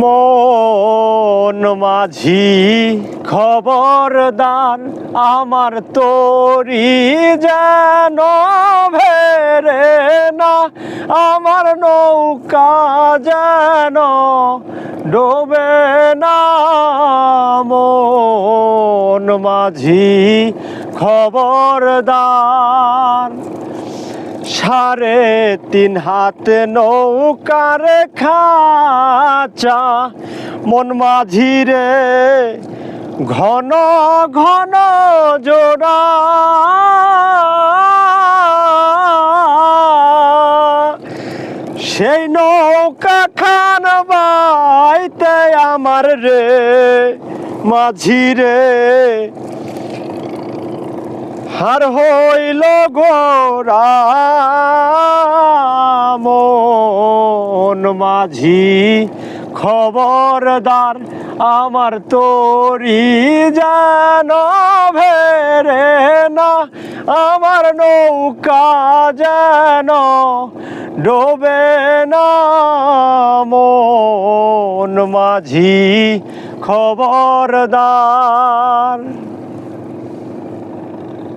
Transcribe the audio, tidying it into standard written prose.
মন মাঝি খবরদার, আমার তরি যেন ভেরে না, আমার নৌকা যেন ডোবে না। মন মাঝি খবরদার, 3.5 হাত নৌকার খাঁচা, মন মাঝি রে ঘন ঘন জোড়া। সেই নৌকা খান বাইতে আমার রে মাঝি রে হার হইল গোরা। মন মাঝি খবরদার, আমার তরি যেন ভেরে না, আমার নৌকা যেন ডোবে না। মন মাঝি খবরদার।